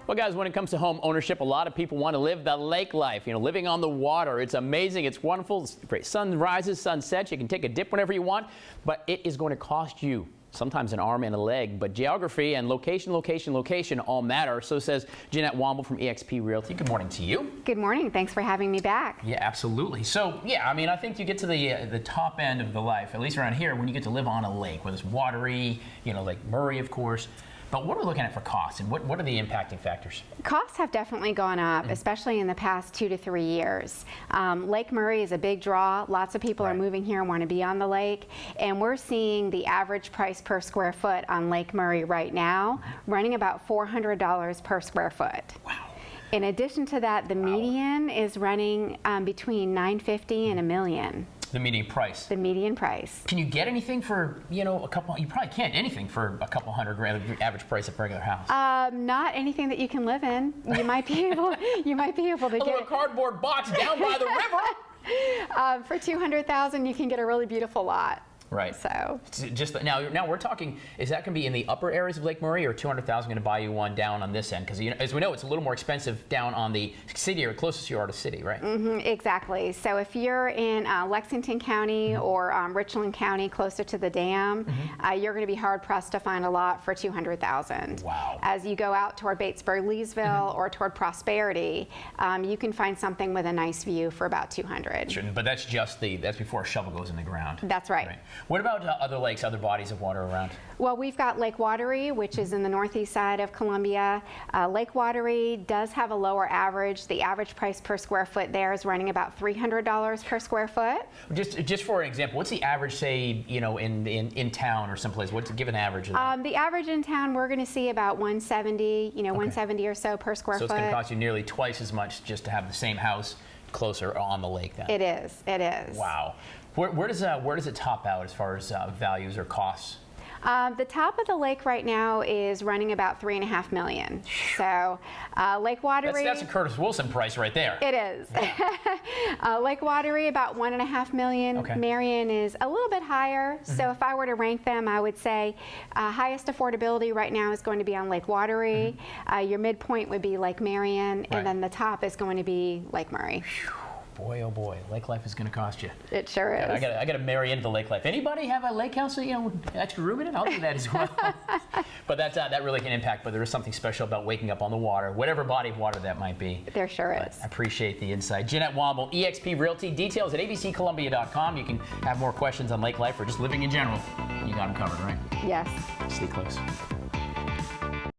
Well, guys, when it comes to home ownership, a lot of people want to live the lake life. You know, living on the water. It's amazing. It's wonderful. It's great. Sunrises, sunsets. You can take a dip whenever you want, but it is going to cost you sometimes an arm and a leg. But geography and location all matter. So says Jeanette Womble from eXp Realty. Good morning to you. Good morning. Thanks for having me back. Yeah, absolutely. So, yeah, I mean, I think you get to the top end of the life, at least around here, when you get to live on a lake, whether it's watery, you know, Lake Murray, of course. But what are we looking at for costs, and what are the impacting factors? Costs have definitely gone up, especially in the past 2 to 3 years. Lake Murray is a big draw. Lots of people are moving here and want to be on the lake. And we're seeing the average price per square foot on Lake Murray right now running about $400 per square foot. Wow. In addition to that, the median is running between $950 and $1 million. The median price. The median price. Can you get anything for, you know, you probably can't anything for a couple $100,000, the average price of a regular house. Not anything that you can live in. You might be able to a get little cardboard box down by the river. For $200,000, you can get a really beautiful lot. Right. So just now we're talking. Is that going to be in the upper areas of Lake Murray, or $200,000 going to buy you one down on this end? Because you know, as we know, it's a little more expensive down on the city area, closest you are to city, right? Exactly. So if you're in Lexington County or Richland County, closer to the dam, you're going to be hard pressed to find a lot for $200,000. Wow. As you go out toward Batesburg, Leesville, or toward Prosperity, you can find something with a nice view for about $200,000. Sure, but that's that's before a shovel goes in the ground. That's right. What about other lakes, other bodies of water around? Well, we've got Lake Wateree, which is in the northeast side of Columbia. Lake Wateree does have a lower average. The average price per square foot there is running about $300 per square foot. Just for an example, what's the average, say, you know, in town or someplace? What's give an average of that? The average in town, we're going to see about 170, you know, 170 or so per square foot. So it's going to cost you nearly twice as much just to have the same house closer on the lake then. It is. It is. Wow. Where does it top out as far as values or costs? The top of the lake right now is running about $3.5 million. So Lake Wateree. That's a Curtis Wilson price right there. It is. Lake Wateree about $1.5 million. Okay. Marion is a little bit higher. So if I were to rank them, I would say highest affordability right now is going to be on Lake Wateree. Your midpoint would be Lake Marion, and then the top is going to be Lake Murray. Boy, oh boy, lake life is going to cost you. It sure is. I got to marry into the lake life. Anybody have a lake house, you know, extra room in it? I'll do that as well. But that really can impact. But there is something special about waking up on the water, whatever body of water that might be. There sure is. I appreciate the insight. Jeanette Womble, eXp Realty. Details at abccolumbia.com. You can have more questions on lake life or just living in general. You got them covered, right? Yes. Stay close.